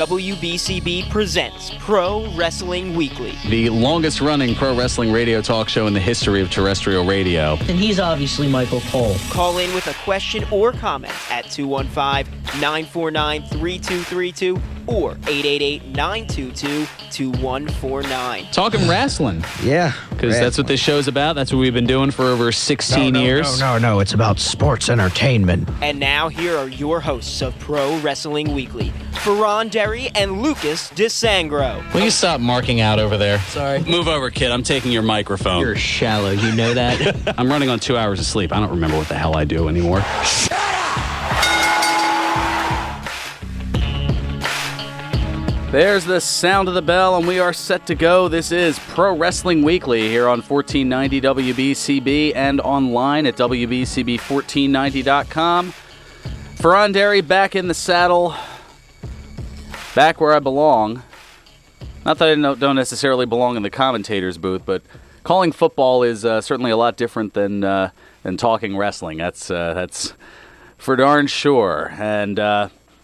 WBCB presents Pro Wrestling Weekly, the longest-running pro wrestling radio talk show in the history of terrestrial radio. And he's obviously Michael Cole. Call in with a question or comment at 215-949-3232 or 888-922-2149. Talking wrestling. Yeah. Because that's what this show's about. That's what we've been doing for over 16 years. No. It's about sports entertainment. And now here are your hosts of Pro Wrestling Weekly, Fearon and Lucas DeSangro. Will you stop marking out over there? Sorry. Move over, kid. I'm taking your microphone. You're shallow, you know that? I'm running on 2 hours of sleep. I don't remember what the hell I do anymore. Shut up! There's the sound of the bell, and we are set to go. This is Pro Wrestling Weekly here on 1490 WBCB and online at WBCB1490.com. Fearon back in the saddle, back where I belong. Not that I don't necessarily belong in the commentator's booth, but calling football is certainly a lot different than talking wrestling. That's for darn sure. And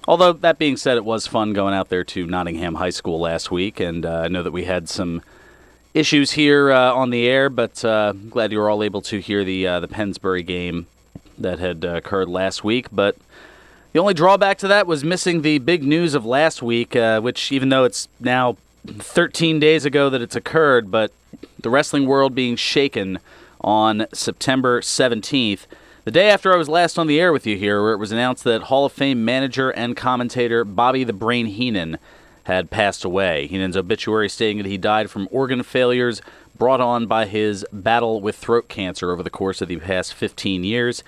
although that being said, it was fun going out there to Nottingham High School last week, and I know that we had some issues here on the air, but glad you were all able to hear the Pennsbury game that had occurred last week. But the only drawback to that was missing the big news of last week, which, even though it's now 13 days ago that it's occurred, but the wrestling world being shaken on September 17th, the day after I was last on the air with you here, where it was announced that Hall of Fame manager and commentator Bobby The Brain Heenan had passed away. Heenan's obituary stating that he died from organ failures brought on by his battle with throat cancer over the course of the past 15 years.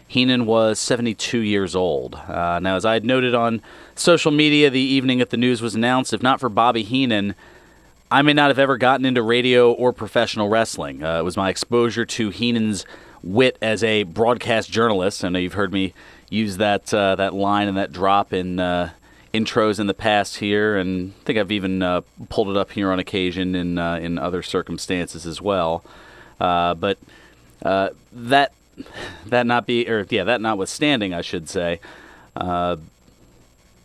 Heenan was 72 years old. Now, as I had noted on social media the evening that the news was announced, if not for Bobby Heenan, I may not have ever gotten into radio or professional wrestling. It was my exposure to Heenan's wit as a broadcast journalist. I know you've heard me use that line and that drop in intros in the past here, and I think I've even pulled it up here on occasion in other circumstances as well. But that notwithstanding, I should say.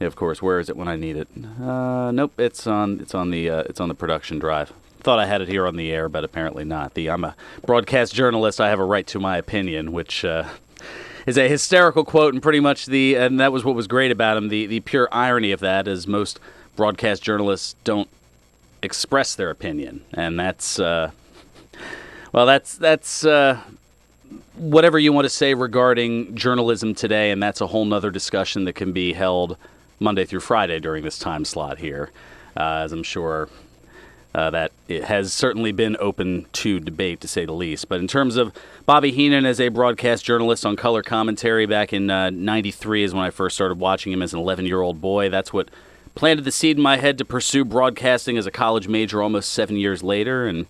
Of course, where is it when I need it? Nope, it's on the production drive. Thought I had it here on the air, but apparently not. I'm a broadcast journalist. I have a right to my opinion, which is a hysterical quote, and pretty much and that was what was great about him. The pure irony of that is most broadcast journalists don't express their opinion, and that's whatever you want to say regarding journalism today, and that's a whole nother discussion that can be held Monday through Friday during this time slot here, as I'm sure that it has certainly been open to debate, to say the least. But in terms of Bobby Heenan as a broadcast journalist on color commentary back in 93 is when I first started watching him as an 11-year-old boy. That's what planted the seed in my head to pursue broadcasting as a college major almost 7 years later. And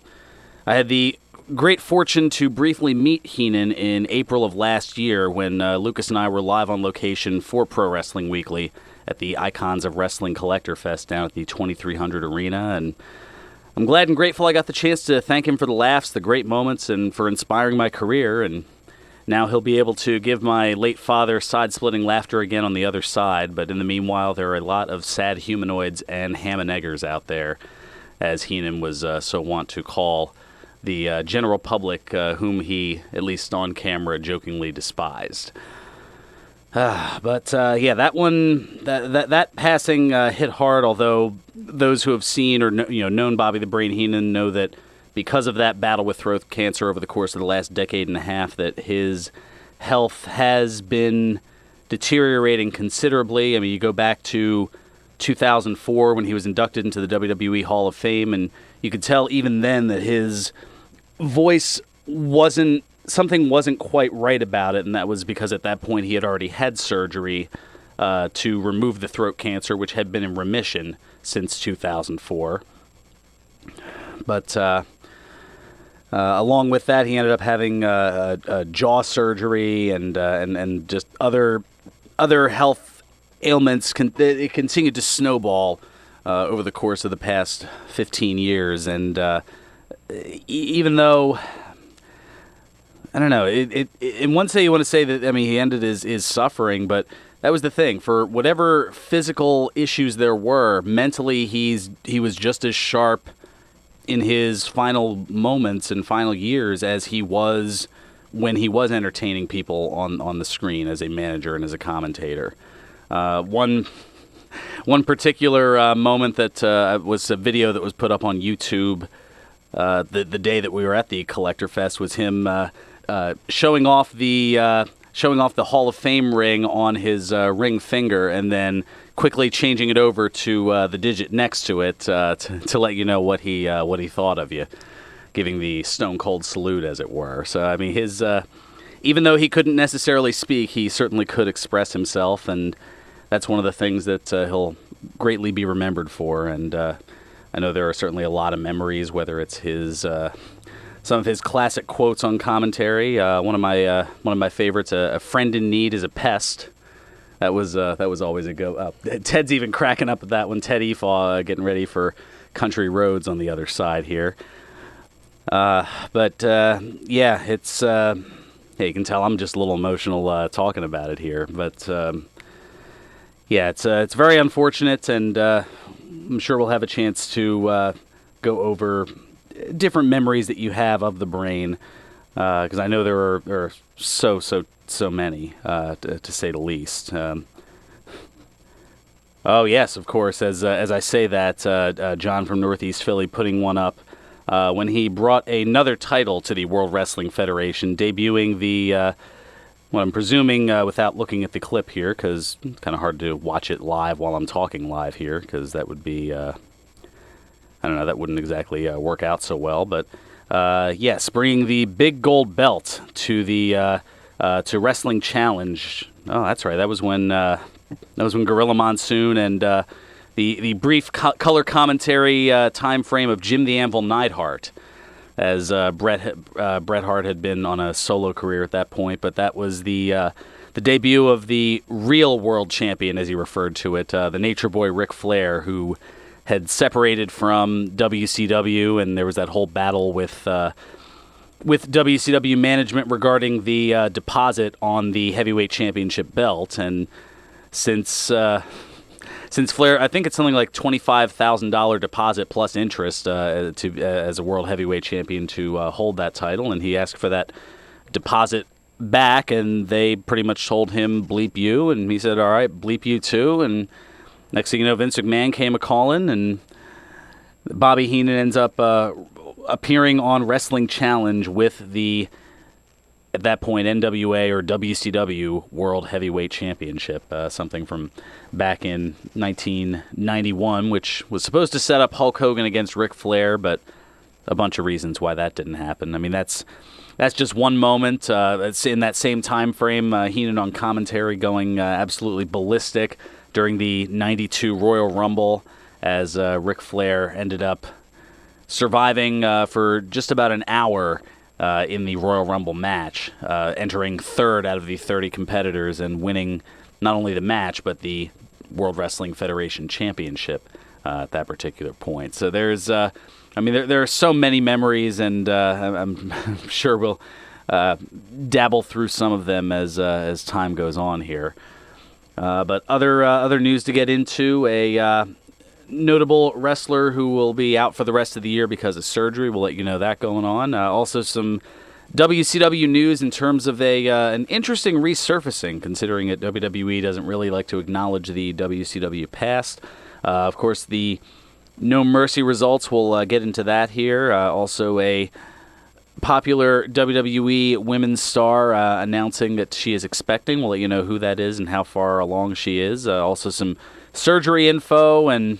I had the great fortune to briefly meet Heenan in April of last year when Lucas and I were live on location for Pro Wrestling Weekly at the Icons of Wrestling Collector Fest down at the 2300 Arena. And I'm glad and grateful I got the chance to thank him for the laughs, the great moments, and for inspiring my career. And now he'll be able to give my late father side-splitting laughter again on the other side. But in the meanwhile, there are a lot of sad humanoids and ham and eggers out there, as Heenan was so wont to call the general public, whom he, at least on camera, jokingly despised. But that passing hit hard. Although those who have seen or known Bobby the Brain Heenan know that because of that battle with throat cancer over the course of the last decade and a half, that his health has been deteriorating considerably. I mean, you go back to 2004 when he was inducted into the WWE Hall of Fame, and you could tell even then that his voice wasn't quite right about it, and that was because at that point he had already had surgery to remove the throat cancer, which had been in remission since 2004. But along with that, he ended up having a jaw surgery and just other health ailments. It continued to snowball over the course of the past 15 years, and even though, I don't know, in one say you want to say that, I mean, he ended his suffering, but was the thing. For whatever physical issues there were, mentally he was just as sharp in his final moments and final years as he was when he was entertaining people on the screen as a manager and as a commentator. One particular moment that was a video that was put up on YouTube the day that we were at the Collector Fest was him showing off the Hall of Fame ring on his ring finger and then quickly changing it over to the digit next to it to let you know what he thought of you, giving the stone cold salute, as it were. So I mean, his even though he couldn't necessarily speak, he certainly could express himself, and that's one of the things that he'll greatly be remembered for. And I know there are certainly a lot of memories, whether it's his some of his classic quotes on commentary. One of my favorites, "A friend in need is a pest." That was always a go. Ted's even cracking up at that one. Ted Efaw getting ready for country roads on the other side here. Yeah, it's hey, you can tell I'm just a little emotional talking about it here. But yeah, it's very unfortunate, and I'm sure we'll have a chance to go over different memories that you have of the Brain, because I know there are so many, to say the least. Oh yes, of course. As I say that, John from Northeast Philly putting one up when he brought another title to the World Wrestling Federation, debuting the what I'm presuming, without looking at the clip here, because it's kind of hard to watch it live while I'm talking live here, because that would be I don't know, that wouldn't exactly work out so well. But yes, bringing the big gold belt to the to Wrestling Challenge. Oh, that's right. That was when Gorilla Monsoon and the brief color commentary time frame of Jim the Anvil Neidhart, as Bret Hart had been on a solo career at that point. But that was the debut of the real world champion, as he referred to it, the Nature Boy Ric Flair, who had separated from WCW, and there was that whole battle with WCW management regarding the deposit on the heavyweight championship belt. And since Flair, I think it's something like $25,000 deposit plus interest as a world heavyweight champion to hold that title, and he asked for that deposit back, and they pretty much told him bleep you, and he said, all right, bleep you too. And next thing you know, Vince McMahon came a-calling, and Bobby Heenan ends up appearing on Wrestling Challenge with the, at that point, NWA or WCW World Heavyweight Championship, something from back in 1991, which was supposed to set up Hulk Hogan against Ric Flair, but a bunch of reasons why that didn't happen. I mean, that's just one moment. It's in that same time frame, Heenan on commentary going absolutely ballistic during the 92 Royal Rumble, as Ric Flair ended up surviving for just about an hour in the Royal Rumble match, entering third out of the 30 competitors and winning not only the match, but the World Wrestling Federation Championship at that particular point. So there's, I mean, there are so many memories, and I'm sure we'll dabble through some of them as time goes on here. But other news to get into, a notable wrestler who will be out for the rest of the year because of surgery. We'll let you know that going on. Also some WCW news in terms of an interesting resurfacing, considering that WWE doesn't really like to acknowledge the WCW past. Of course, the No Mercy results, we'll get into that here. Also a popular WWE women's star announcing that she is expecting. We'll let you know who that is and how far along she is. Also some surgery info and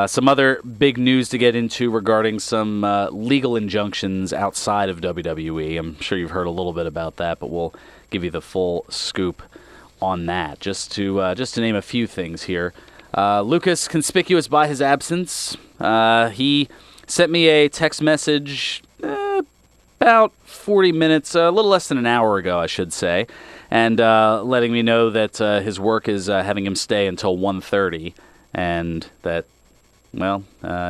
some other big news to get into regarding some legal injunctions outside of WWE. I'm sure you've heard a little bit about that, but we'll give you the full scoop on that. Just to name a few things here. Lucas, conspicuous by his absence, he sent me a text message about 40 minutes, a little less than an hour ago, I should say, and letting me know that his work is having him stay until 1:30, and that, well,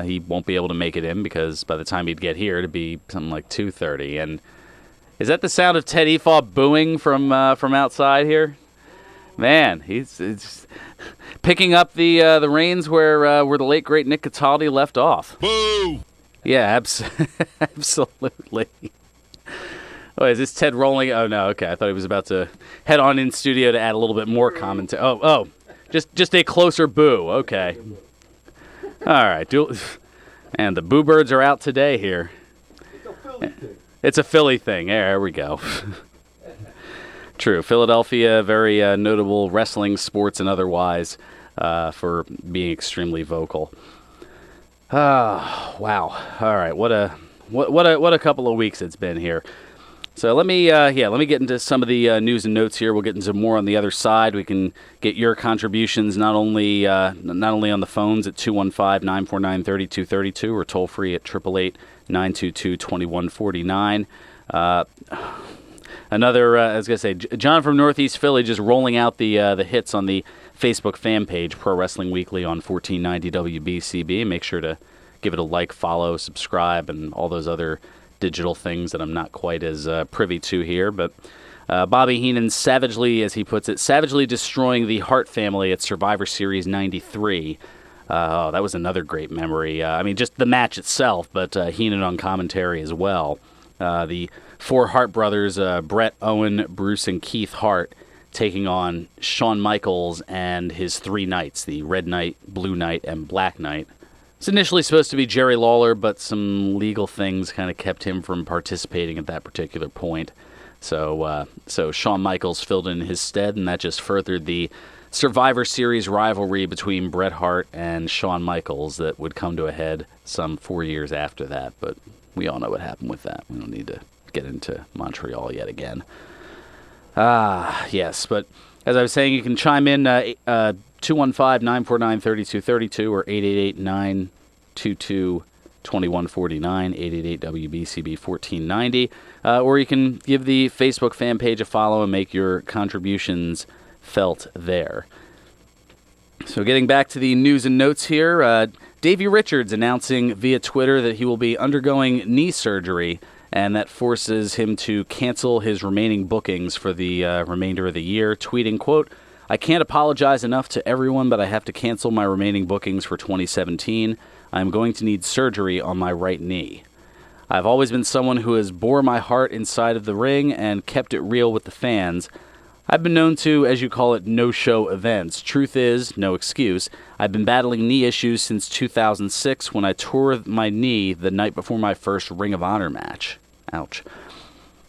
he won't be able to make it in because by the time he'd get here, it'd be something like 2:30. And is that the sound of Ted Efaw booing from outside here? Man, he's picking up the reins where the late great Nick Cataldi left off. Boo! Yeah, absolutely. Oh, is this Ted rolling? Oh no, okay. I thought he was about to head on in studio to add a little bit more commentary. Oh, just a closer boo. Okay. All right, and the Boo Birds are out today here. It's a Philly thing. There we go. True. Philadelphia, very notable wrestling, sports, and otherwise for being extremely vocal. Wow. All right. What a couple of weeks it's been here. So let me get into some of the news and notes here. We'll get into more on the other side. We can get your contributions not only on the phones at 215-949-3232 or toll free at 888-922-2149. I was gonna say, John from Northeast Philly just rolling out the hits on the Facebook fan page, Pro Wrestling Weekly on 1490 WBCB. Make sure to give it a like, follow, subscribe, and all those other digital things that I'm not quite as privy to here. But Bobby Heenan savagely, as he puts it, savagely destroying the Hart family at Survivor Series 93. That was another great memory. I mean, just the match itself, but Heenan on commentary as well. The four Hart brothers, Brett, Owen, Bruce, and Keith Hart, taking on Shawn Michaels and his three knights, the Red Knight, Blue Knight, and Black Knight. It's initially supposed to be Jerry Lawler, but some legal things kind of kept him from participating at that particular point. So Shawn Michaels filled in his stead, and that just furthered the Survivor Series rivalry between Bret Hart and Shawn Michaels that would come to a head some 4 years after that. But we all know what happened with that. We don't need to get into Montreal yet again. Yes, but as I was saying, you can chime in 215-949-3232 or 888-922-2149, 888-WBCB-1490, or you can give the Facebook fan page a follow and make your contributions felt there. So getting back to the news and notes here, Davey Richards announcing via Twitter that he will be undergoing knee surgery, and that forces him to cancel his remaining bookings for the remainder of the year, tweeting, quote, "I can't apologize enough to everyone, but I have to cancel my remaining bookings for 2017. I'm going to need surgery on my right knee. I've always been someone who has bore my heart inside of the ring and kept it real with the fans. I've been known to, as you call it, no-show events. Truth is, no excuse, I've been battling knee issues since 2006 when I tore my knee the night before my first Ring of Honor match. Ouch.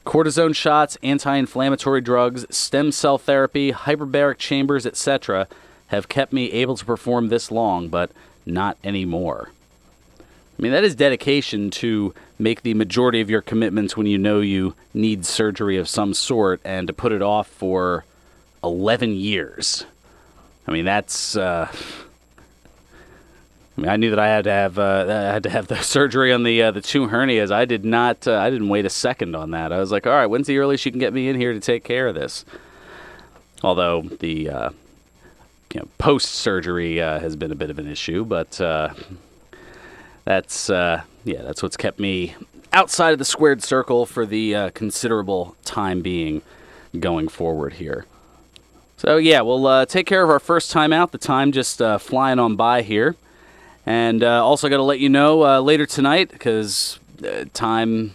Cortisone shots, anti-inflammatory drugs, stem cell therapy, hyperbaric chambers, etc. have kept me able to perform this long, but not anymore." I mean, that is dedication to make the majority of your commitments when you know you need surgery of some sort and to put it off for 11 years. I mean, that's... I knew that I had to have the surgery on the two hernias. I didn't wait a second on that. I was like, all right, when's the earliest you can get me in here to take care of this? Although the post-surgery has been a bit of an issue, but that's what's kept me outside of the squared circle for the considerable time being going forward here. So yeah, we'll take care of our first time out. The time just flying on by here. And also got to let you know later tonight, because time,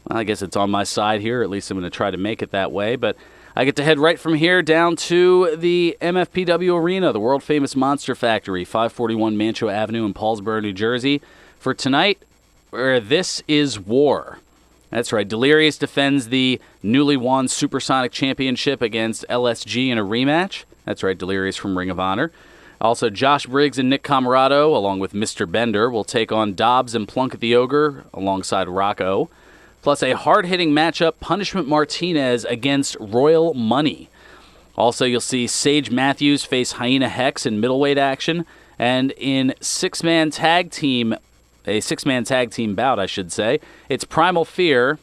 I guess it's on my side here. At least I'm going to try to make it that way. But I get to head right from here down to the MFPW Arena, the world-famous Monster Factory, 541 Mancho Avenue in Paulsboro, New Jersey, for tonight, where This Is War. That's right. Delirious defends the newly won Supersonic Championship against LSG in a rematch. That's right, Delirious from Ring of Honor. Also, Josh Briggs and Nick Camarado, along with Mr. Bender, will take on Dobbs and Plunkett the Ogre alongside Rocco. Plus a hard-hitting matchup, Punishment Martinez against Royal Money. Also, you'll see Sage Matthews face Hyena Hex in middleweight action. And in a six-man tag team bout, I should say, it's Primal Fear,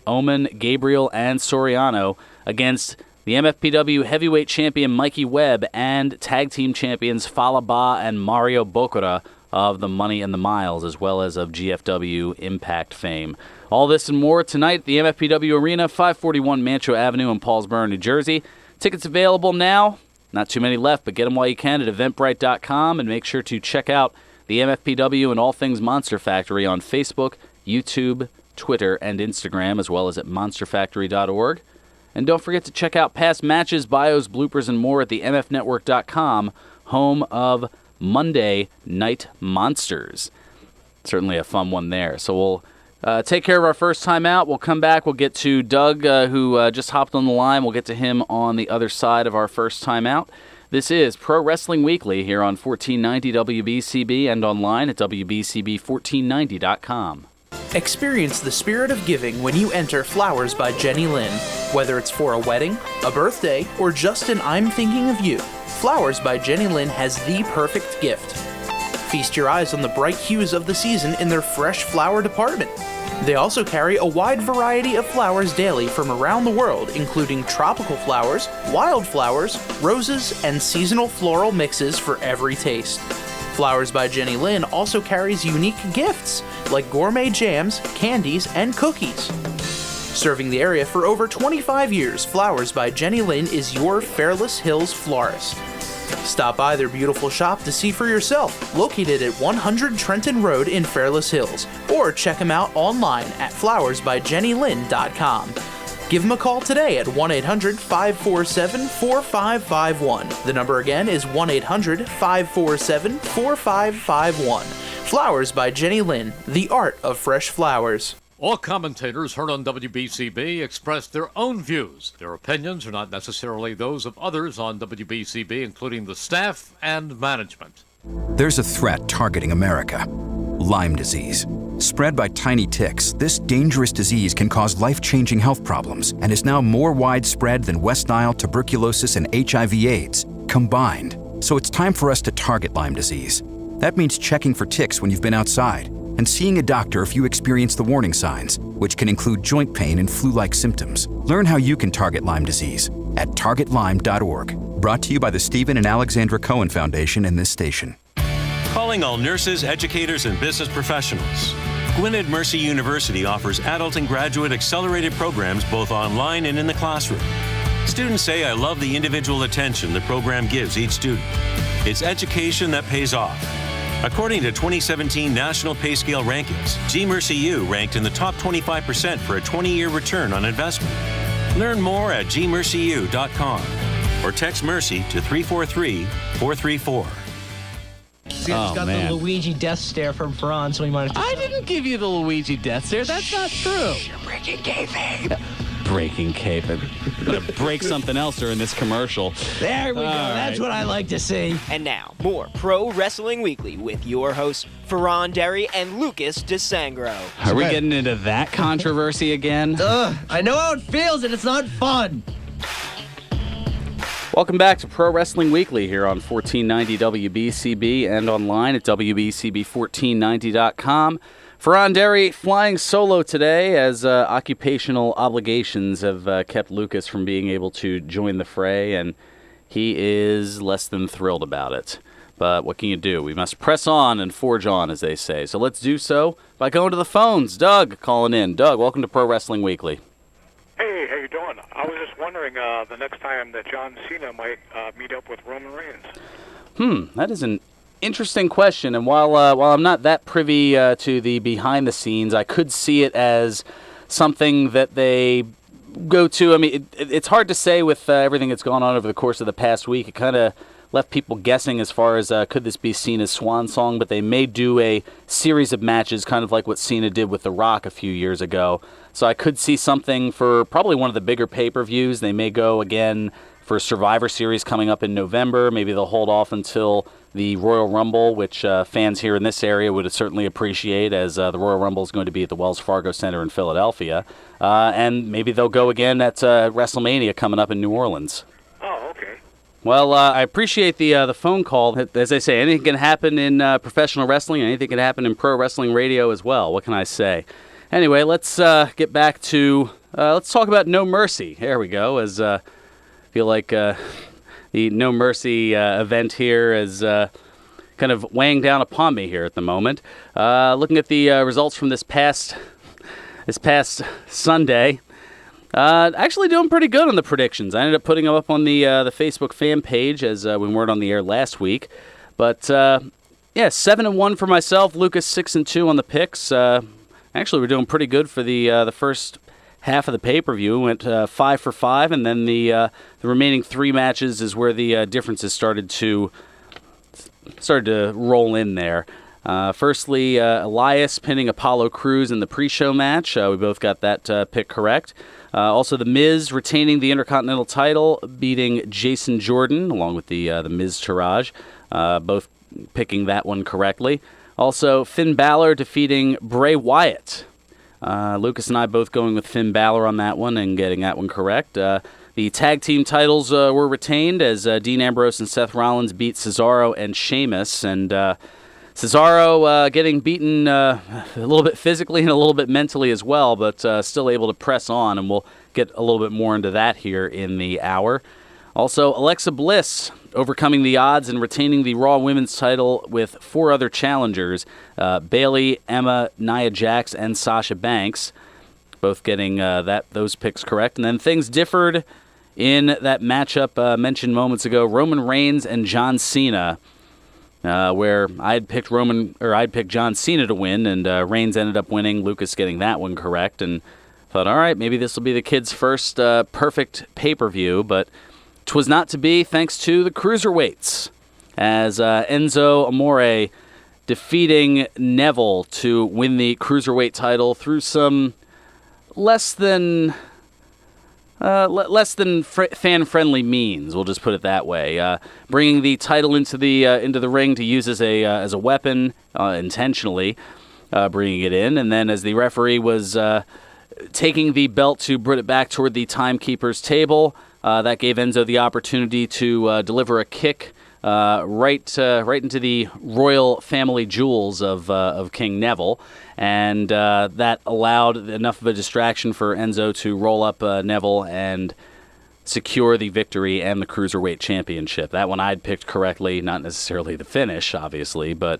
Omen, Gabriel, and Soriano against the MFPW heavyweight champion Mikey Webb and tag team champions Falaba and Mario Bocura of the Money and the Miles, as well as of GFW Impact fame. All this and more tonight at the MFPW Arena, 541 Mancho Avenue in Paulsboro, New Jersey. Tickets available now. Not too many left, but get them while you can at eventbrite.com, and make sure to check out the MFPW and all things Monster Factory on Facebook, YouTube, Twitter, and Instagram, as well as at monsterfactory.org. And don't forget to check out past matches, bios, bloopers, and more at the mfnetwork.com, home of Monday Night Monsters. Certainly a fun one there. So we'll take care of our first time out. We'll come back. We'll get to Doug, who just hopped on the line. We'll get to him on the other side of our first time out. This is Pro Wrestling Weekly here on 1490 WBCB and online at WBCB1490.com. Experience the spirit of giving when you enter Flowers by Jenny Lynn. Whether it's for a wedding, a birthday, or just an I'm thinking of you, Flowers by Jenny Lynn has the perfect gift. Feast your eyes on the bright hues of the season in their fresh flower department. They also carry a wide variety of flowers daily from around the world, including tropical flowers, wildflowers, roses, and seasonal floral mixes for every taste. Flowers by Jenny Lynn also carries unique gifts, like gourmet jams, candies, and cookies. Serving the area for over 25 years, Flowers by Jenny Lynn is your Fairless Hills florist. Stop by their beautiful shop to see for yourself, located at 100 Trenton Road in Fairless Hills, or check them out online at flowersbygennylynn.com. Give them a call today at 1-800-547-4551. The number again is 1-800-547-4551. Flowers by Jenny Lynn, the art of fresh flowers. All commentators heard on WBCB express their own views. Their opinions are not necessarily those of others on WBCB, including the staff and management. There's a threat targeting America. Lyme disease. Spread by tiny ticks, this dangerous disease can cause life-changing health problems and is now more widespread than West Nile, tuberculosis, and HIV/AIDS combined. So it's time for us to target Lyme disease. That means checking for ticks when you've been outside and seeing a doctor if you experience the warning signs, which can include joint pain and flu-like symptoms. Learn how you can target Lyme disease at targetlyme.org. Brought to you by the Stephen and Alexandra Cohen Foundation and this station. Calling all nurses, educators, and business professionals. Gwynedd Mercy University offers adult and graduate accelerated programs both online and in the classroom. Students say, "I love the individual attention the program gives each student. It's education that pays off." According to 2017 National Pay Scale rankings, GMercyU ranked in the top 25% for a 20-year return on investment. Learn more at gmercyu.com or text Mercy to 343-434. He's got the Luigi death stare from Fearon, so he might have to... I didn't give you the Luigi death stare. That's not true. You're breaking kayfabe. Breaking kayfabe. Gonna break something else during this commercial. There we go. That's what I like to see. And now, more Pro Wrestling Weekly with your hosts, Fearon Derry and Lucas DeSangro. Are we getting into that controversy again? I know how it feels, and it's not fun. Welcome back to Pro Wrestling Weekly here on 1490 WBCB and online at WBCB1490.com. Fearon Derry flying solo today as occupational obligations have kept Lucas from being able to join the fray, and he is less than thrilled about it. But what can you do? We must press on and forge on, as they say. So let's do so by going to the phones. Doug calling in. Doug, welcome to Pro Wrestling Weekly. Hey, how you doing? I was just wondering the next time that John Cena might meet up with Roman Reigns. That is an interesting question. And while I'm not that privy to the behind the scenes, I could see it as something that they go to. I mean, it's hard to say with everything that's gone on over the course of the past week. It kind of left people guessing as far as could this be Cena's swan song, but they may do a series of matches kind of like what Cena did with The Rock a few years ago. So I could see something for probably one of the bigger pay-per-views. They may go again for Survivor Series coming up in November. Maybe they'll hold off until the Royal Rumble, which fans here in this area would certainly appreciate, as the Royal Rumble is going to be at the Wells Fargo Center in Philadelphia. And maybe they'll go again at WrestleMania coming up in New Orleans. Oh, okay. Well, I appreciate the phone call. As I say, anything can happen in professional wrestling. Anything can happen in pro wrestling radio as well. What can I say? Anyway, let's get back to, let's talk about No Mercy. There we go, as I feel like the No Mercy event here is kind of weighing down upon me here at the moment. Looking at the results from this past Sunday, Actually doing pretty good on the predictions. I ended up putting them up on the Facebook fan page as we weren't on the air last week. But, 7-1 for myself. Lucas 6-2 on the picks. Actually, we're doing pretty good for the first half of the pay-per-view. Went 5 for 5, and then the remaining 3 matches is where the differences started to roll in there. Firstly, Elias pinning Apollo Crews in the pre-show match. We both got that pick correct. Also, The Miz retaining the Intercontinental title, beating Jason Jordan, along with the Miz Taraj. Both picking that one correctly. Also, Finn Balor defeating Bray Wyatt. Lucas and I both going with Finn Balor on that one and getting that one correct. The tag team titles were retained as Dean Ambrose and Seth Rollins beat Cesaro and Sheamus. And Cesaro getting beaten a little bit physically and a little bit mentally as well, but still able to press on, and we'll get a little bit more into that here in the hour. Also, Alexa Bliss overcoming the odds and retaining the Raw Women's title with 4 other challengers, Bayley, Emma, Nia Jax, and Sasha Banks, both getting those picks correct. And then things differed in that matchup mentioned moments ago, Roman Reigns and John Cena, where I'd picked John Cena to win, and Reigns ended up winning, Lucas getting that one correct, and thought, all right, maybe this will be the kids' first perfect pay-per-view, but 'twas not to be, thanks to the cruiserweights, as Enzo Amore defeating Neville to win the cruiserweight title through some less than fan-friendly means. We'll just put it that way. Bringing the title into the ring to use as a weapon intentionally, bringing it in, and then as the referee was taking the belt to bring it back toward the timekeeper's table. That gave Enzo the opportunity to deliver a kick right into the royal family jewels of King Neville, and that allowed enough of a distraction for Enzo to roll up Neville and secure the victory and the Cruiserweight Championship. That one I'd picked correctly, not necessarily the finish, obviously, but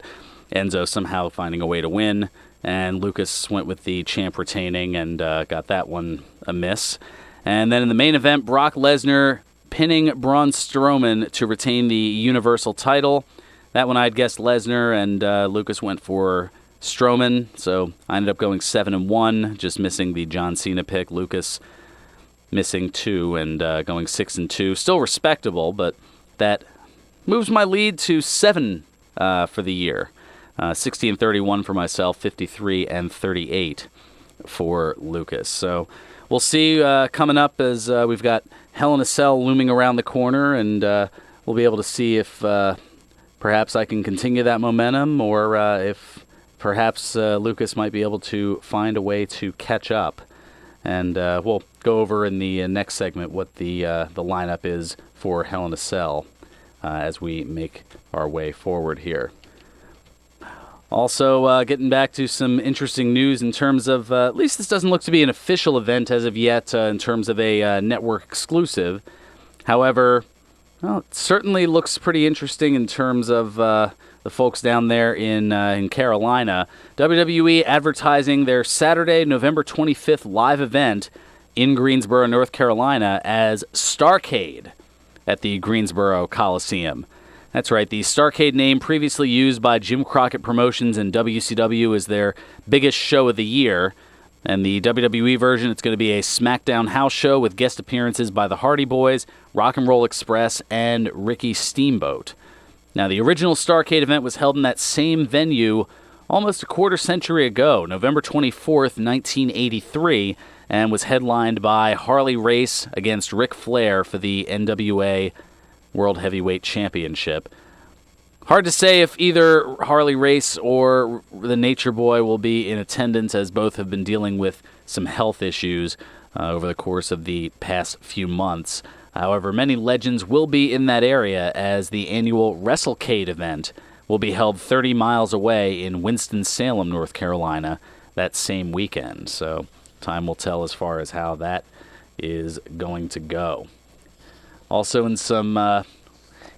Enzo somehow finding a way to win, and Lucas went with the champ retaining and got that one a miss. And then in the main event, Brock Lesnar pinning Braun Strowman to retain the Universal title. That one I'd guessed Lesnar, and Lucas went for Strowman, so I ended up going 7-1, just missing the John Cena pick. Lucas missing 2 and going 6-2. Still respectable, but that moves my lead to 7 for the year. 60-31 for myself, 53-38 for Lucas. So we'll see coming up as we've got Hell in a Cell looming around the corner, and we'll be able to see if perhaps I can continue that momentum, or if perhaps Lucas might be able to find a way to catch up. And we'll go over in the next segment what the lineup is for Hell in a Cell as we make our way forward here. Also, getting back to some interesting news in terms of, at least this doesn't look to be an official event as of yet in terms of a network exclusive. However, well, it certainly looks pretty interesting in terms of the folks down there in Carolina. WWE advertising their Saturday, November 25th live event in Greensboro, North Carolina as Starrcade at the Greensboro Coliseum. That's right, the Starrcade name previously used by Jim Crockett Promotions and WCW is their biggest show of the year. And the WWE version, it's going to be a SmackDown house show with guest appearances by the Hardy Boys, Rock and Roll Express, and Ricky Steamboat. Now, the original Starrcade event was held in that same venue almost a quarter century ago, November 24th, 1983, and was headlined by Harley Race against Ric Flair for the NWA World Heavyweight Championship. Hard to say if either Harley Race or the Nature Boy will be in attendance, as both have been dealing with some health issues over the course of the past few months. However, many legends will be in that area, as the annual WrestleCade event will be held 30 miles away in Winston-Salem, North Carolina, that same weekend. So time will tell as far as how that is going to go. Also in some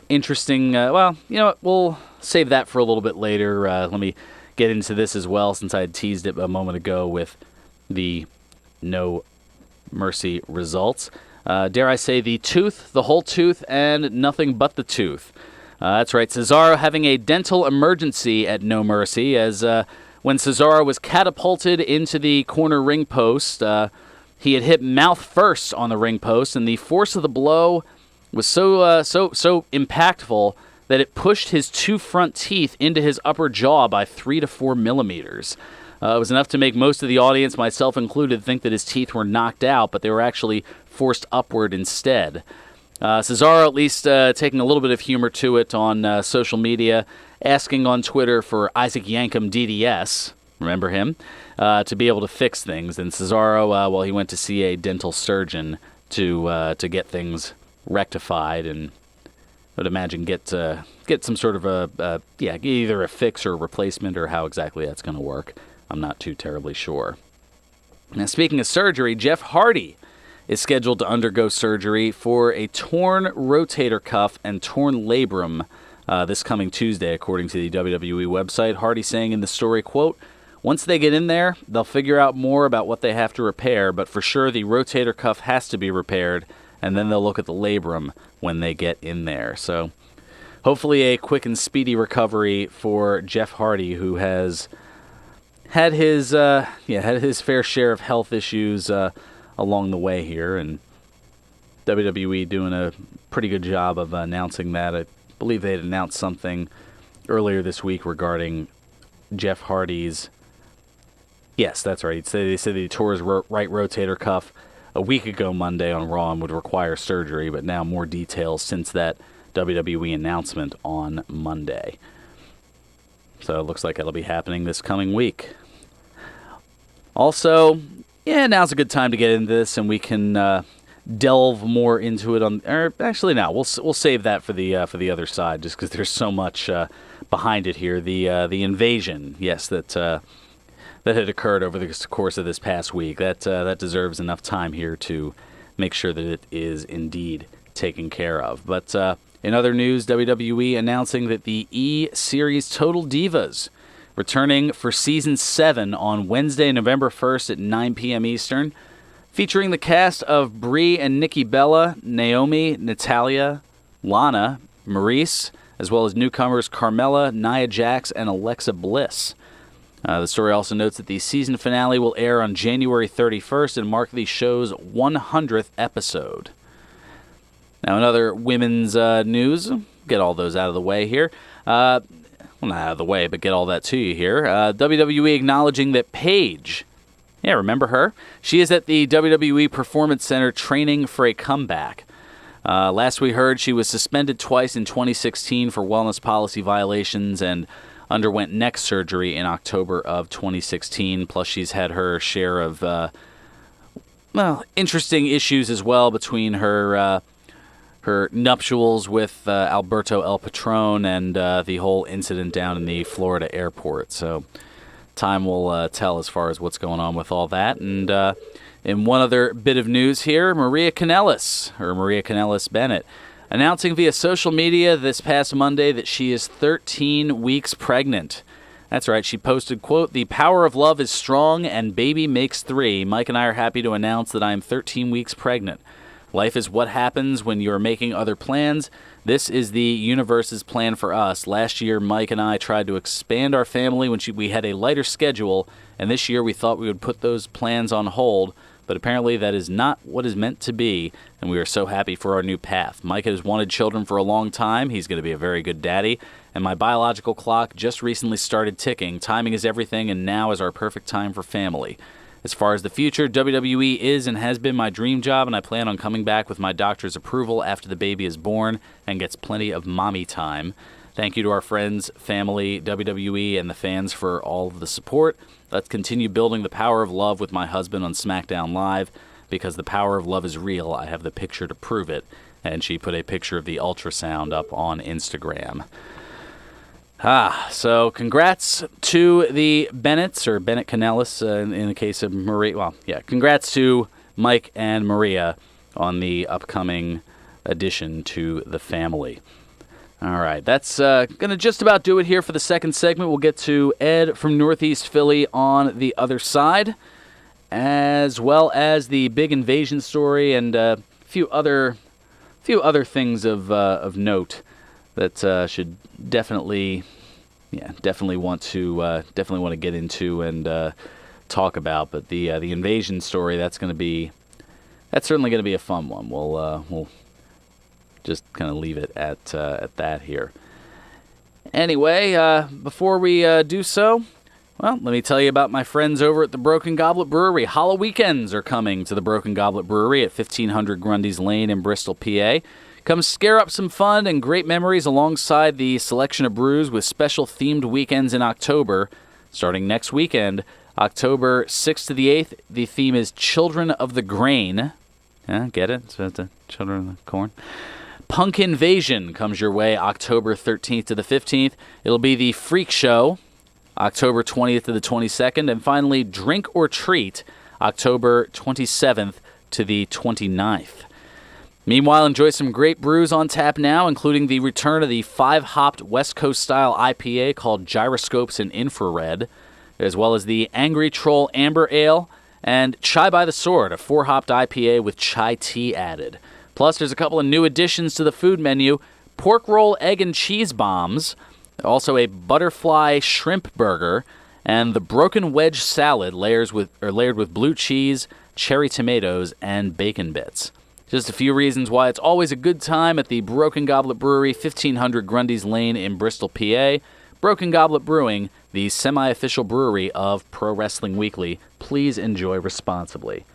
interesting, well, you know what, we'll save that for a little bit later. Let me get into this as well, since I had teased it a moment ago with the no Mercy results. Dare I say the tooth, the whole tooth, and nothing but the tooth. That's right, Cesaro having a dental emergency at No Mercy, as when Cesaro was catapulted into the corner ring post, he had hit mouth first on the ring post, and the force of the blow was so impactful that it pushed his two front teeth into his upper jaw by 3 to 4 millimeters. It was enough to make most of the audience, myself included, think that his teeth were knocked out, but they were actually forced upward instead. Cesaro at least taking a little bit of humor to it on social media, asking on Twitter for Isaac Yankem DDS, remember him, to be able to fix things. And Cesaro, well, he went to see a dental surgeon to get things rectified, and I would imagine get some sort of either a fix or a replacement, or how exactly that's going to work. I'm not too terribly sure. Now, speaking of surgery, Jeff Hardy is scheduled to undergo surgery for a torn rotator cuff and torn labrum this coming Tuesday, according to the WWE website. Hardy saying in the story, quote, "Once they get in there, they'll figure out more about what they have to repair, but for sure the rotator cuff has to be repaired, and then they'll look at the labrum when they get in there." So hopefully a quick and speedy recovery for Jeff Hardy, who has had his fair share of health issues along the way here, and WWE doing a pretty good job of announcing that. I believe they had announced something earlier this week regarding Jeff Hardy's. Yes, that's right. They said he tore his right rotator cuff a week ago Monday on Raw and would require surgery, but now more details since that WWE announcement on Monday. So it looks like it'll be happening this coming week. Also, now's a good time to get into this, and we can delve more into it we'll save that for the other side, just because there's so much behind it here. The invasion, yes, that had occurred over the course of this past week. That deserves enough time here to make sure that it is indeed taken care of. But in other news, WWE announcing that the E-Series Total Divas returning for Season 7 on Wednesday, November 1st at 9 p.m. Eastern, featuring the cast of Brie and Nikki Bella, Naomi, Natalia, Lana, Maurice, as well as newcomers Carmella, Nia Jax, and Alexa Bliss. The story also notes that the season finale will air on January 31st and mark the show's 100th episode. Now, in other women's news, get all those out of the way here. Well, not out of the way, but get all that to you here. WWE acknowledging that Paige, remember her? She is at the WWE Performance Center training for a comeback. Last we heard, she was suspended twice in 2016 for wellness policy violations and underwent neck surgery in October of 2016. Plus, she's had her share of interesting issues as well between her nuptials with Alberto El Patron and the whole incident down in the Florida airport. So time will tell as far as what's going on with all that. And in one other bit of news here, Maria Kanellis Bennett, announcing via social media this past Monday that she is 13 weeks pregnant. That's right, she posted, quote, "The power of love is strong and baby makes 3. Mike and I are happy to announce that I am 13 weeks pregnant. Life is what happens when you're making other plans. This is the universe's plan for us. Last year, Mike and I tried to expand our family when we had a lighter schedule, and this year we thought we would put those plans on hold, but apparently that is not what is meant to be, and we are so happy for our new path. Mike has wanted children for a long time. He's going to be a very good daddy, and my biological clock just recently started ticking. Timing is everything, and now is our perfect time for family. As far as the future, WWE is and has been my dream job, and I plan on coming back with my doctor's approval after the baby is born and gets plenty of mommy time. Thank you to our friends, family, WWE, and the fans for all of the support. Let's continue building the power of love with my husband on SmackDown Live, because the power of love is real. I have the picture to prove it." And she put a picture of the ultrasound up on Instagram. So congrats to the Bennetts, or Bennett Kanellis in the case of Maria. Well, congrats to Mike and Maria on the upcoming addition to the family. All right, that's going to just about do it here for the second segment. We'll get to Ed from Northeast Philly on the other side. as well as the big invasion story and a few other things of note that should definitely want to get into and talk about. But the invasion story, that's certainly going to be a fun one. We'll just kind of leave it at that here. Anyway, before we do so, well, let me tell you about my friends over at the Broken Goblet Brewery. Hollow Weekends are coming to the Broken Goblet Brewery at 1500 Grundy's Lane in Bristol, PA. Come scare up some fun and great memories alongside the selection of brews with special themed weekends in October. Starting next weekend, October 6th to the 8th, the theme is Children of the Grain. Yeah, get it? So the Children of the Corn. Punk Invasion comes your way October 13th to the 15th. It'll be the Freak Show, October 20th to the 22nd. And finally, Drink or Treat, October 27th to the 29th. Meanwhile, enjoy some great brews on tap now, including the return of the 5-hopped West Coast-style IPA called Gyroscopes in Infrared, as well as the Angry Troll Amber Ale and Chai by the Sword, a 4-hopped IPA with chai tea added. Plus, there's a couple of new additions to the food menu: pork roll, egg, and cheese bombs, also a butterfly shrimp burger, and the broken wedge salad layered with blue cheese, cherry tomatoes, and bacon bits. Just a few reasons why it's always a good time at the Broken Goblet Brewery, 1500 Grundy's Lane in Bristol, PA. Broken Goblet Brewing, the semi-official brewery of Pro Wrestling Weekly. Please enjoy responsibly.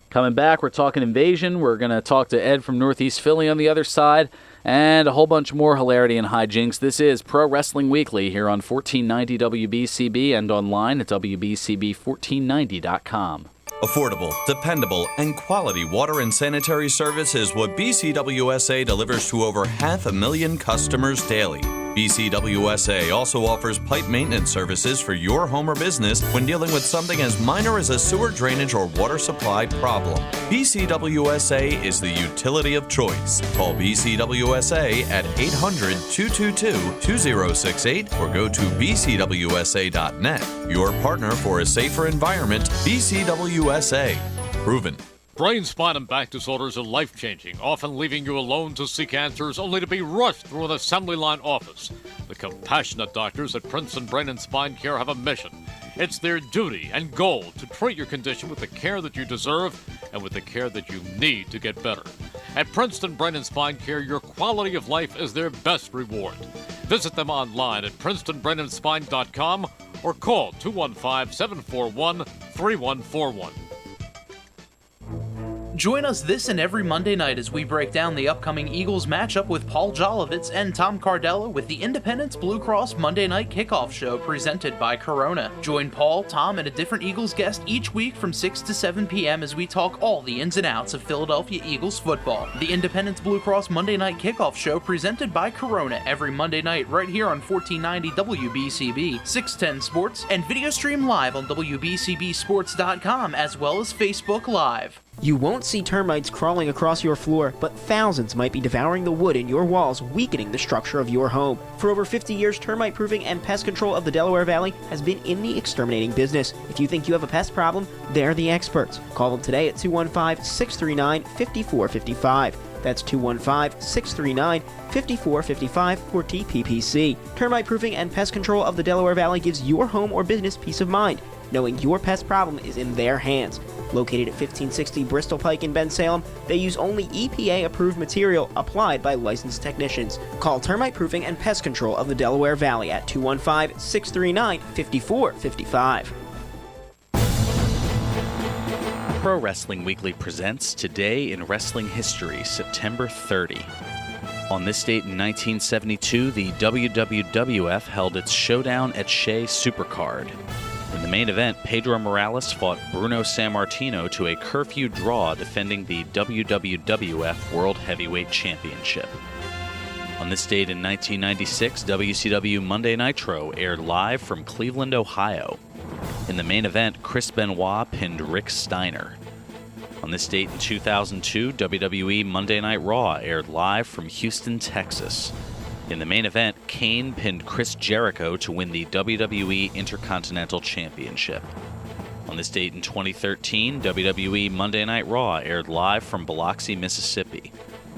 Coming back, we're talking Invasion. We're going to talk to Ed from Northeast Philly on the other side, and a whole bunch more hilarity and hijinks. This is Pro Wrestling Weekly here on 1490 WBCB and online at WBCB1490.com. Affordable, dependable, and quality water and sanitary service is what BCWSA delivers to over 500,000 customers daily. BCWSA also offers pipe maintenance services for your home or business when dealing with something as minor as a sewer drainage or water supply problem. BCWSA is the utility of choice. Call BCWSA at 800-222-2068 or go to bcwsa.net. Your partner for a safer environment, BCWSA. Proven. Brain, spine, and back disorders are life-changing, often leaving you alone to seek answers only to be rushed through an assembly line office. The compassionate doctors at Princeton Brain and Spine Care have a mission. It's their duty and goal to treat your condition with the care that you deserve and with the care that you need to get better. At Princeton Brain and Spine Care, your quality of life is their best reward. Visit them online at PrincetonBrainandSpine.com or call 215-741-3141. Join us this and every Monday night as we break down the upcoming Eagles matchup with Paul Jolovitz and Tom Cardella with the Independence Blue Cross Monday Night Kickoff Show presented by Corona. Join Paul, Tom, and a different Eagles guest each week from 6 to 7 p.m. as we talk all the ins and outs of Philadelphia Eagles football. The Independence Blue Cross Monday Night Kickoff Show presented by Corona every Monday night right here on 1490 WBCB, 610 Sports, and video stream live on WBCBSports.com as well as Facebook Live. You won't see termites crawling across your floor, but thousands might be devouring the wood in your walls, weakening the structure of your home. For over 50 years, termite proofing and pest control of the Delaware Valley has been in the exterminating business. If you think you have a pest problem, they're the experts. Call them today at 215-639-5455. That's 215-639-5455 for TPPC. Termite proofing and pest control of the Delaware Valley gives your home or business peace of mind, knowing your pest problem is in their hands. Located at 1560 Bristol Pike in Bensalem, they use only EPA-approved material applied by licensed technicians. Call Termite Proofing and Pest Control of the Delaware Valley at 215-639-5455. Pro Wrestling Weekly presents Today in Wrestling History, September 30. On this date in 1972, the WWF held its Showdown at Shea Supercard. In the main event, Pedro Morales fought Bruno Sammartino to a curfew draw, defending the WWF World Heavyweight Championship. On this date in 1996, WCW Monday Nitro aired live from Cleveland, Ohio. In the main event, Chris Benoit pinned Rick Steiner. On this date in 2002, WWE Monday Night Raw aired live from Houston, Texas. In the main event, Kane pinned Chris Jericho to win the WWE Intercontinental Championship. On On this date in 2013, WWE Monday Night Raw aired live from Biloxi, Mississippi.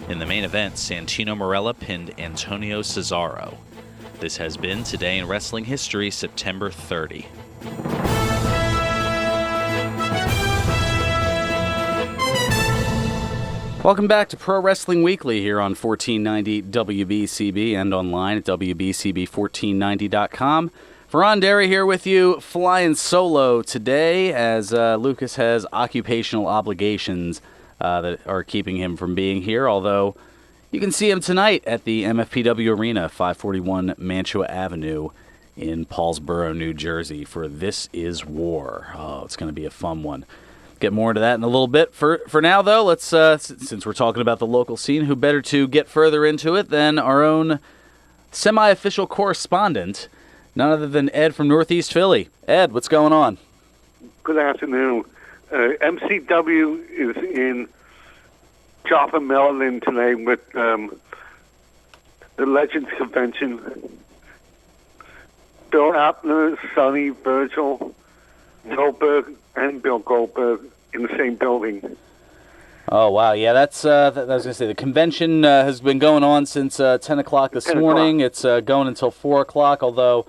In the main event, Santino Marella pinned Antonio Cesaro. This has been Today in Wrestling History, September 30. Welcome back to Pro Wrestling Weekly here on 1490 WBCB and online at WBCB1490.com. Fearon Derry here with you, flying solo today as Lucas has occupational obligations that are keeping him from being here, although you can see him tonight at the MFPW Arena, 541 Mantua Avenue in Paulsboro, New Jersey for This Is War. Oh, it's going to be a fun one. Get more into that in a little bit. For now, though, let's since we're talking about the local scene, who better to get further into it than our own semi-official correspondent, none other than Ed from Northeast Philly. Ed, what's going on? Good afternoon. MCW is in Joplin, Maryland today with the Legends Convention. Bill Apner, Sonny, Virgil, Goldberg, and Bill Goldberg in the same building. Oh, wow. Yeah, that's, I was going to say, the convention has been going on since 10 o'clock this morning. It's going until 4 o'clock, although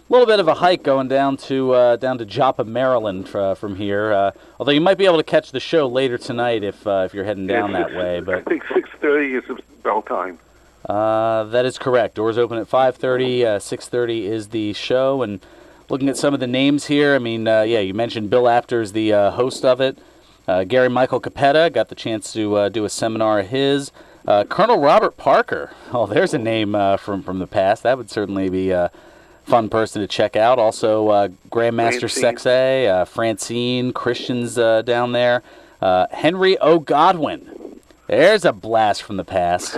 a little bit of a hike going down to Joppa, Maryland from here. Although you might be able to catch the show later tonight if you're heading down that way. But I think 6:30 is the bell time. That is correct. Doors open at 5:30. 6:30 is the show. And looking at some of the names here, I mean, you mentioned Bill Apter's the host of it. Gary Michael Capetta got the chance to do a seminar of his. Colonel Robert Parker. Oh, there's a name from the past. That would certainly be a fun person to check out. Also, Grandmaster Sexay, Francine, Christian's down there. Henry O. Godwin. There's a blast from the past.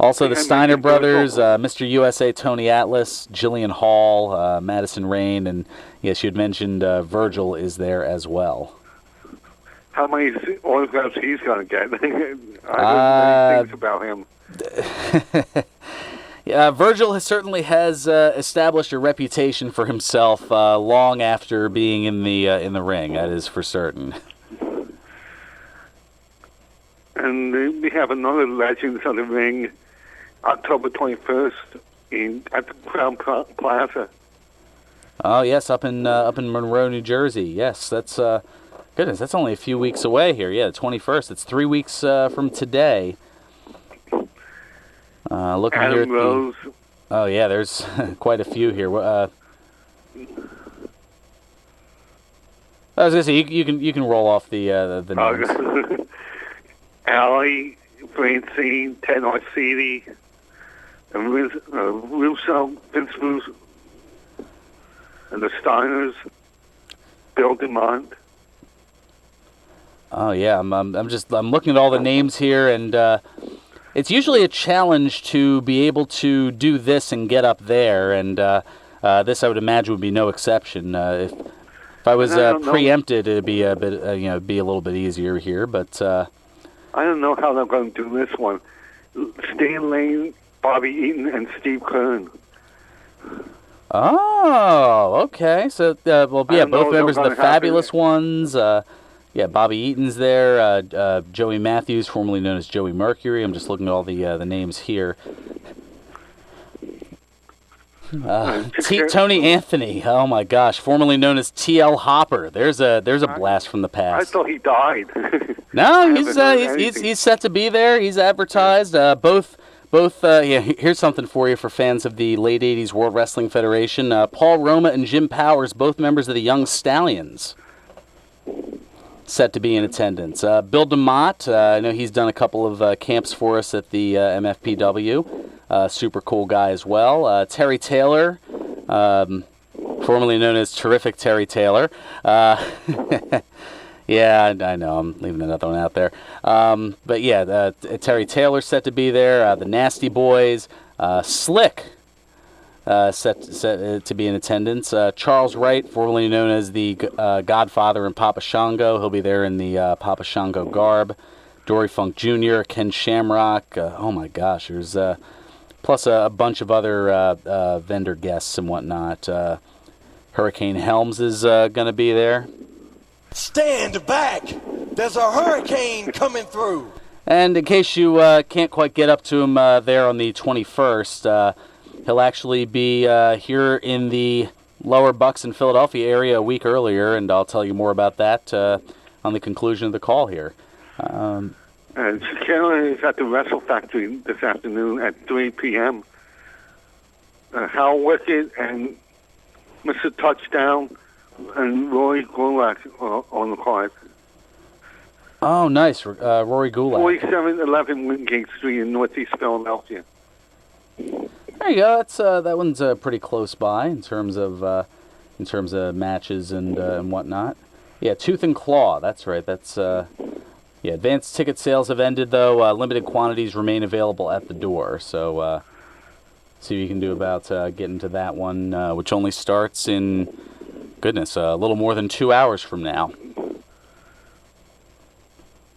Also, the Steiner brothers, Mr. USA, Tony Atlas, Jillian Hall, Madison Rain, and yes, you had mentioned Virgil is there as well. How many autographs he's going to get? I don't know many things about him. Yeah, Virgil certainly has established a reputation for himself long after being in the ring. That is for certain. And we have another Legends of the Ring, October 21st at the Crown Plaza. Oh yes, up in Monroe, New Jersey. Yes, that's goodness. That's only a few weeks away here. Yeah, the 21st. It's 3 weeks from today. Looking Adam here at Rose. Oh yeah, there's quite a few here. I was gonna say you can roll off the names. Allie, Francine, Ted Arcidi, and Russo, Vince Russo, and the Steiners, Bill DeMont. Oh yeah, I'm looking at all the names here, and it's usually a challenge to be able to do this and get up there, and this I would imagine would be no exception. If I was preempted, it'd be a bit be a little bit easier here, but. I don't know how they're going to do this one. Stan Lane, Bobby Eaton, and Steve Kern. Oh, okay. So, both members of the Fabulous Ones. Bobby Eaton's there. Joey Matthews, formerly known as Joey Mercury. I'm just looking at all the names here. Tony Anthony. Oh my gosh, formerly known as T.L. Hopper. There's a blast from the past. I thought he died. No, he's set to be there. He's advertised. Here's something for you for fans of the late '80s World Wrestling Federation. Paul Roma and Jim Powers, both members of the Young Stallions, set to be in attendance. Bill DeMott, I know he's done a couple of camps for us at the MFPW. Super cool guy as well. Terry Taylor, formerly known as Terrific Terry Taylor. Yeah, I know. I'm leaving another one out there. But yeah, Terry Taylor set to be there. The Nasty Boys. Slick set to be in attendance. Charles Wright, formerly known as the Godfather in Papa Shango. He'll be there in the Papa Shango garb. Dory Funk Jr., Ken Shamrock. Oh my gosh, there's plus a bunch of other vendor guests and whatnot. Hurricane Helms is going to be there. Stand back! There's a hurricane coming through! And in case you can't quite get up to him there on the 21st, he'll actually be here in the lower Bucks and Philadelphia area a week earlier, and I'll tell you more about that on the conclusion of the call here. Shakira is at the Wrestle Factory this afternoon at 3 p.m. Hal Wicked and Mr. Touchdown and Rory Gulak on the card. Oh, nice. Rory Gulak. 4711 Wingate Street in Northeast Philadelphia. There you go. That's that one's pretty close by in terms of matches and whatnot. Yeah, Tooth and Claw. That's right. That's yeah. Advanced ticket sales have ended though. Limited quantities remain available at the door. So see what you can do about getting to that one, which only starts in a little more than 2 hours from now.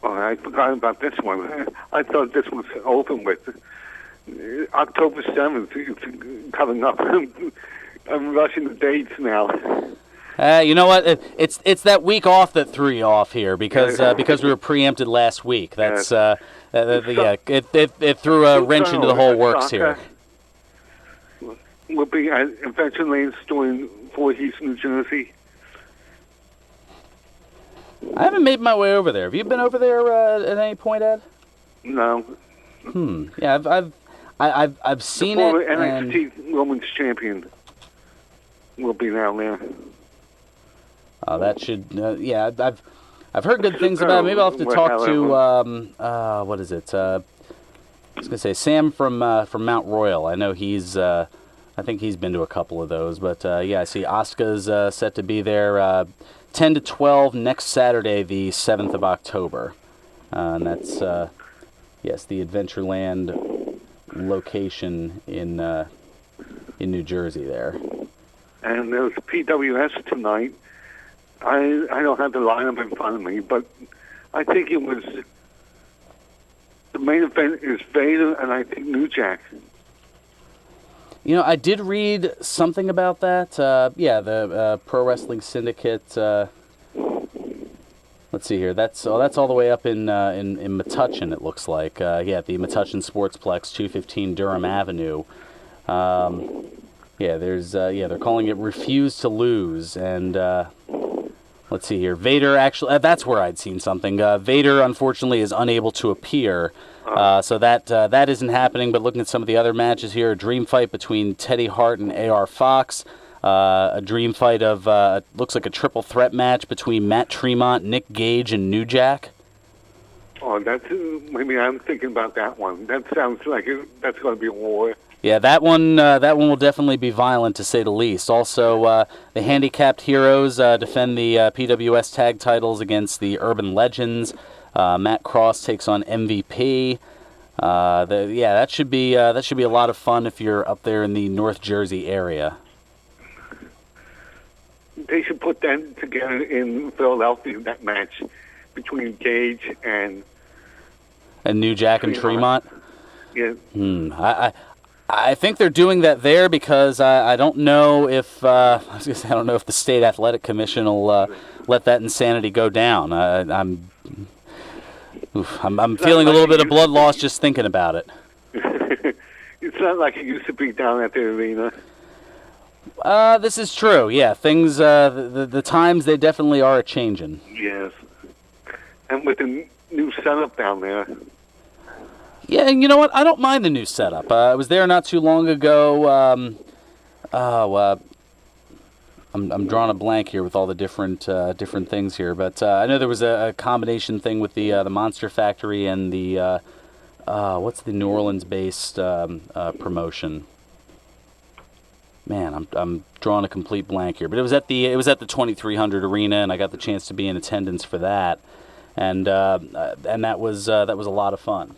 Oh, I forgot about this one. I thought this was open with. October 7th, it's coming up. I'm rushing the dates now. You know what? It's that week off that threw you off here because we were preempted last week. That's it threw a wrench into the whole works here. We'll be at Adventureland store in Voorhees, New Jersey. I haven't made my way over there. Have you been over there at any point, Ed? No. Yeah, I've seen the former it. NXT Women's Champion will be down there. That should. Yeah, I've heard good things about it. Maybe I'll have to talk to what is it? I was gonna say Sam from Mount Royal. I know he's. I think he's been to a couple of those, but yeah, I see Asuka's set to be there 10 to 12 next Saturday, the 7th of October, and that's yes, the Adventureland location in New Jersey there. And there's PWS tonight. I don't have the lineup in front of me, but I think it was the main event is Vader and I think New Jack. You know, I did read something about that. Yeah, the Pro Wrestling Syndicate. Let's see here. That's all the way up in Metuchen. It looks like. Yeah, the Metuchen Sportsplex, 215 Durham Avenue. Yeah, there's they're calling it Refuse to Lose, and let's see here. Vader actually. That's where I'd seen something. Vader unfortunately is unable to appear. So that isn't happening, but looking at some of the other matches here, a dream fight between Teddy Hart and A.R. Fox, a dream fight of, looks like a triple threat match between Matt Tremont, Nick Gage, and New Jack. Oh, that's, maybe I'm thinking about that one. That sounds like that's going to be a war. Yeah, that one will definitely be violent, to say the least. Also, the Handicapped Heroes defend the PWS tag titles against the Urban Legends. Matt Cross takes on MVP. That should be a lot of fun if you're up there in the North Jersey area. They should put that together in Philadelphia, that match between Gage and New Jack and Tremont. Yeah. I think they're doing that there because I don't know if I don't know if the State Athletic Commission will let that insanity go down. I'm feeling a little bit of blood loss just thinking about it. It's not like it used to be down at the arena. This is true. Yeah, things. The times, they definitely are changing. Yes, and with the new setup down there. Yeah, and you know what? I don't mind the new setup. I was there not too long ago. I'm drawing a blank here with all the different things here, but I know there was a combination thing with the Monster Factory and the what's the New Orleans-based promotion? Man, I'm drawing a complete blank here, but it was at the 2300 Arena, and I got the chance to be in attendance for that, and that was a lot of fun.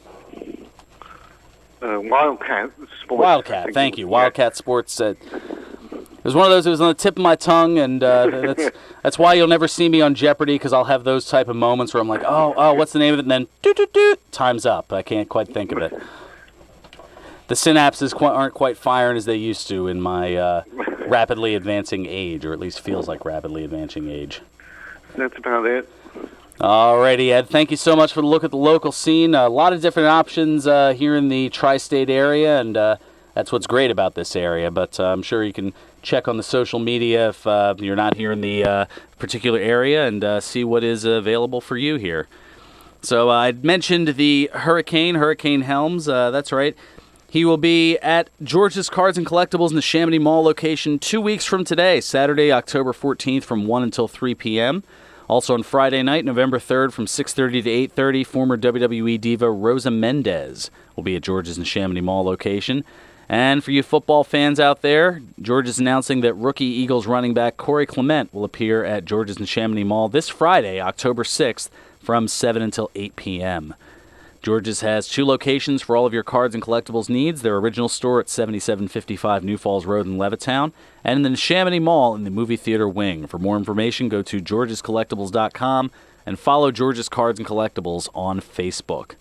Wildcat Sports. Wildcat, thank you. Wildcat Sports. It was one of those. It was on the tip of my tongue, and that's why you'll never see me on Jeopardy, because I'll have those type of moments where I'm like, oh, what's the name of it? And then doot, time's up. I can't quite think of it. The synapses aren't quite firing as they used to in my rapidly advancing age, or at least feels like rapidly advancing age. That's about it. Alrighty, Ed. Thank you so much for the look at the local scene. A lot of different options here in the tri-state area, and that's what's great about this area. But I'm sure you can check on the social media if you're not here in the particular area and see what is available for you here. So I mentioned the Hurricane Helms. That's right. He will be at George's Cards and Collectibles in the Chamonix Mall location 2 weeks from today, Saturday, October 14th from 1 until 3 p.m. Also on Friday night, November 3rd from 6:30 to 8:30, former WWE diva Rosa Mendez will be at George's in Chamonix Mall location. And for you football fans out there, George is announcing that rookie Eagles running back Corey Clement will appear at George's in Chamonix Mall this Friday, October 6th, from 7 until 8 p.m. George's has 2 locations for all of your cards and collectibles needs. Their original store at 7755 New Falls Road in Levittown, and in the Chamonix Mall in the movie theater wing. For more information, go to georgescollectibles.com and follow George's Cards and Collectibles on Facebook.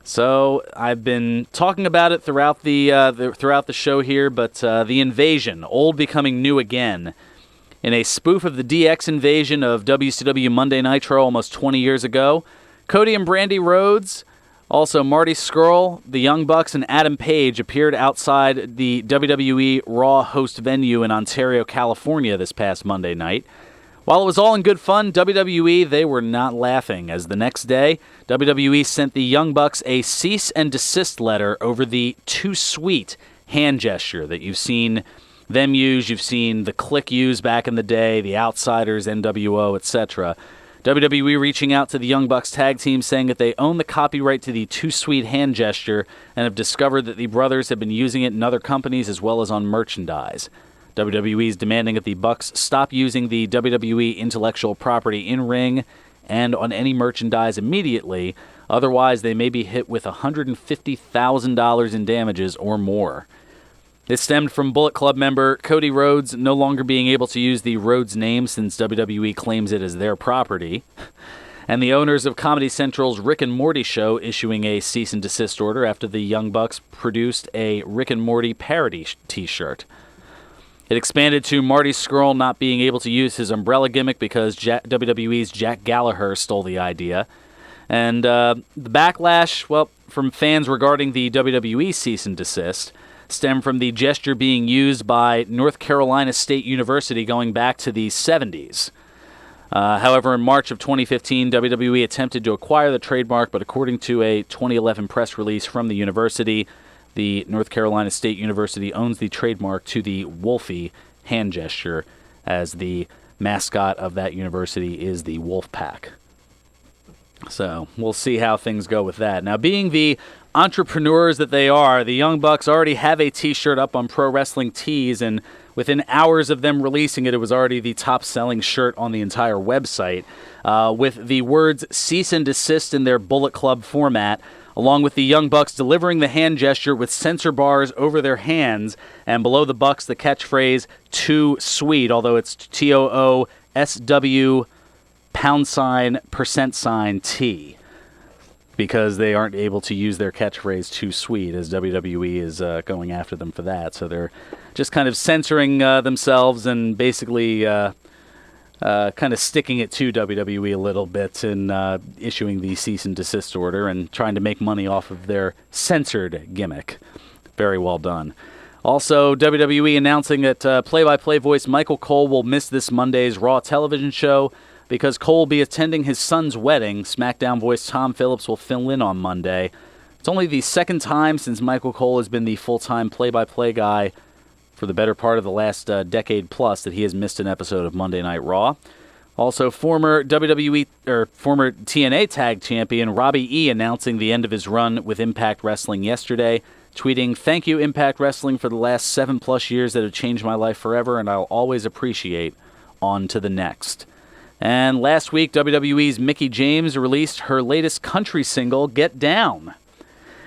So I've been talking about it throughout the show here, but the invasion, old becoming new again. In a spoof of the DX invasion of WCW Monday Nitro almost 20 years ago, Cody and Brandy Rhodes, also Marty Scurll, the Young Bucks, and Adam Page appeared outside the WWE Raw host venue in Ontario, California this past Monday night. While it was all in good fun, WWE, they were not laughing, as the next day, WWE sent the Young Bucks a cease and desist letter over the too sweet hand gesture that you've seen them use, you've seen the Click use back in the day, the Outsiders, NWO, etc. WWE reaching out to the Young Bucks tag team saying that they own the copyright to the too sweet hand gesture and have discovered that the brothers have been using it in other companies as well as on merchandise. WWE is demanding that the Bucks stop using the WWE intellectual property in-ring and on any merchandise immediately, otherwise they may be hit with $150,000 in damages or more. This stemmed from Bullet Club member Cody Rhodes no longer being able to use the Rhodes name since WWE claims it as their property, and the owners of Comedy Central's Rick and Morty show issuing a cease and desist order after the Young Bucks produced a Rick and Morty parody t-shirt. It expanded to Marty Scurll not being able to use his umbrella gimmick because WWE's Jack Gallagher stole the idea. And the backlash, well, from fans regarding the WWE cease and desist stem from the gesture being used by North Carolina State University going back to the 70s. However, in March of 2015, WWE attempted to acquire the trademark, but according to a 2011 press release from the university, the North Carolina State University owns the trademark to the Wolfie hand gesture, as the mascot of that university is the Wolf Pack. So we'll see how things go with that. Now, being the entrepreneurs that they are, the Young Bucks already have a t-shirt up on Pro Wrestling Tees, and within hours of them releasing it, it was already the top-selling shirt on the entire website, with the words cease and desist in their Bullet Club format, along with the Young Bucks delivering the hand gesture with censor bars over their hands, and below the Bucks the catchphrase, too sweet, although it's TOOSW $%T, because they aren't able to use their catchphrase too sweet, as WWE is going after them for that. So they're just kind of censoring themselves and basically kind of sticking it to WWE a little bit in issuing the cease and desist order and trying to make money off of their censored gimmick. Very well done. Also, WWE announcing that play-by-play voice Michael Cole will miss this Monday's Raw television show because Cole will be attending his son's wedding. SmackDown voice Tom Phillips will fill in on Monday. It's only the second time since Michael Cole has been the full-time play-by-play guy for the better part of the last decade plus that he has missed an episode of Monday Night Raw. Also, former TNA Tag Champion Robbie E announcing the end of his run with Impact Wrestling yesterday, tweeting, "Thank you, Impact Wrestling, for the last 7+ years that have changed my life forever, and I'll always appreciate. On to the next." And last week, WWE's Mickie James released her latest country single, Get Down.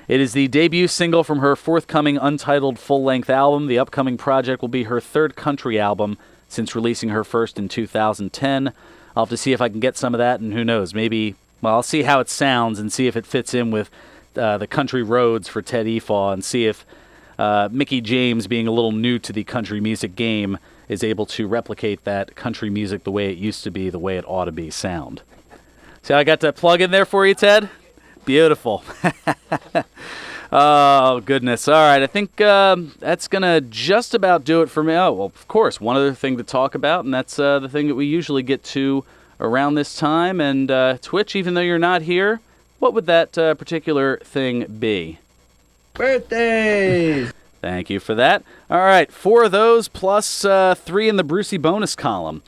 It is the debut single from her forthcoming untitled full-length album. The upcoming project will be her third country album since releasing her first in 2010. I'll have to see if I can get some of that, and who knows, maybe, well, I'll see how it sounds and see if it fits in with the Country Roads for Ted Efaw, and see if Mickey James, being a little new to the country music game, is able to replicate that country music the way it used to be, the way it ought to be sound. See how I got that plug in there for you, Ted? Beautiful. Oh, goodness. All right, I think that's going to just about do it for me. Oh, well, of course, one other thing to talk about, and that's the thing that we usually get to around this time. And Twitch, even though you're not here, what would that particular thing be? Birthdays! Thank you for that. All right, 4 of those plus 3 in the Brucey bonus column.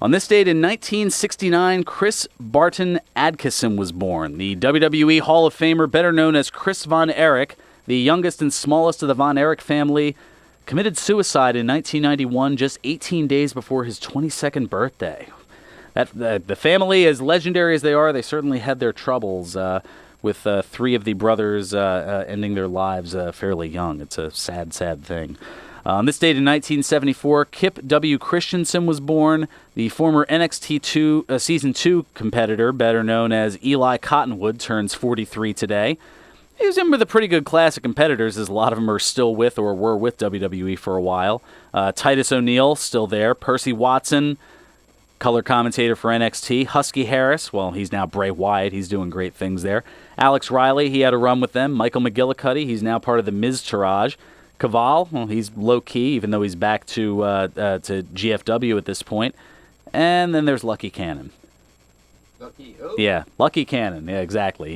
On this date in 1969, Chris Barton Adkisson was born. The WWE Hall of Famer, better known as Chris Von Erich, the youngest and smallest of the Von Erich family, committed suicide in 1991, just 18 days before his 22nd birthday. The family, as legendary as they are, they certainly had their troubles with 3 of the brothers ending their lives fairly young. It's a sad, sad thing. On this date in 1974, Kip W. Christensen was born. The former NXT Season 2 competitor, better known as Eli Cottonwood, turns 43 today. He was in with a pretty good class of competitors, as a lot of them are still with or were with WWE for a while. Titus O'Neil, still there. Percy Watson, color commentator for NXT. Husky Harris, well, he's now Bray Wyatt. He's doing great things there. Alex Riley, he had a run with them. Michael McGillicuddy, he's now part of the Miz Taraj. Caval, well, he's low-key, even though he's back to GFW at this point. And then there's Lucky Cannon. Yeah, Lucky Cannon. Yeah, exactly.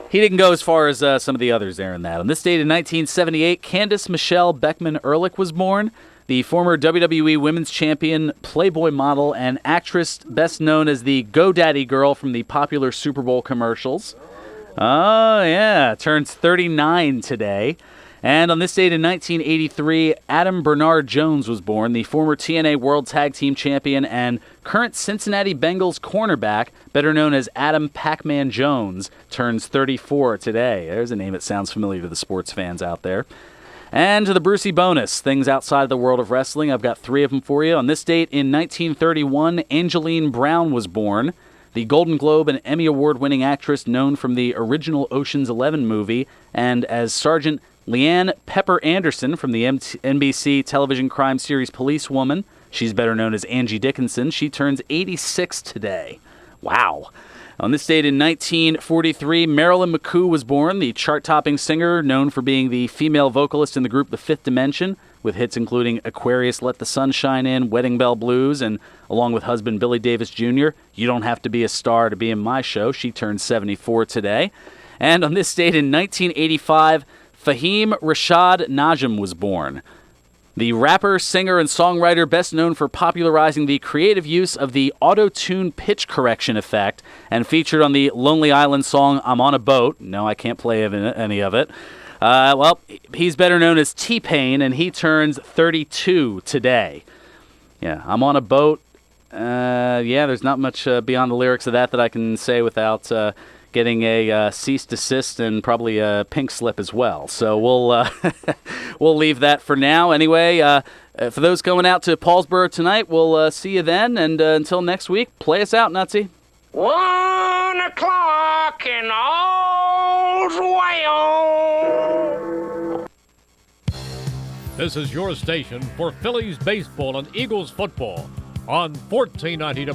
He didn't go as far as some of the others there in that. On this date in 1978, Candice Michelle Beckman-Ehrlich was born. The former WWE Women's Champion, Playboy model, and actress best known as the GoDaddy girl from the popular Super Bowl commercials. Oh, yeah. Turns 39 today. And on this date in 1983, Adam Bernard Jones was born, the former TNA World Tag Team Champion and current Cincinnati Bengals cornerback, better known as Adam Pac-Man Jones, turns 34 today. There's a name that sounds familiar to the sports fans out there. And to the Brucey bonus, things outside the world of wrestling. I've got 3 of them for you. On this date in 1931, Angeline Brown was born, the Golden Globe and Emmy Award-winning actress known from the original Ocean's 11 movie and as Sergeant Leanne Pepper Anderson from the NBC television crime series Policewoman. She's better known as Angie Dickinson. She turns 86 today. Wow. On this date in 1943, Marilyn McCoo was born, the chart-topping singer known for being the female vocalist in the group The Fifth Dimension, with hits including Aquarius, Let the Sun Shine In, Wedding Bell Blues, and along with husband Billy Davis Jr., You Don't Have to Be a Star to Be in My Show. She turns 74 today. And on this date in 1985, Fahim Rashad Najm was born. The rapper, singer, and songwriter best known for popularizing the creative use of the auto-tune pitch correction effect and featured on the Lonely Island song I'm on a Boat. No, I can't play any of it. Well, he's better known as T-Pain, and he turns 32 today. Yeah, I'm on a boat. Yeah, there's not much beyond the lyrics of that I can say without getting a cease desist and probably a pink slip as well. So we'll leave that for now. Anyway, for those going out to Paulsboro tonight, we'll see you then. And until next week, play us out, Nutsy. 1 o'clock and all's well. This is your station for Phillies baseball and Eagles football on 1490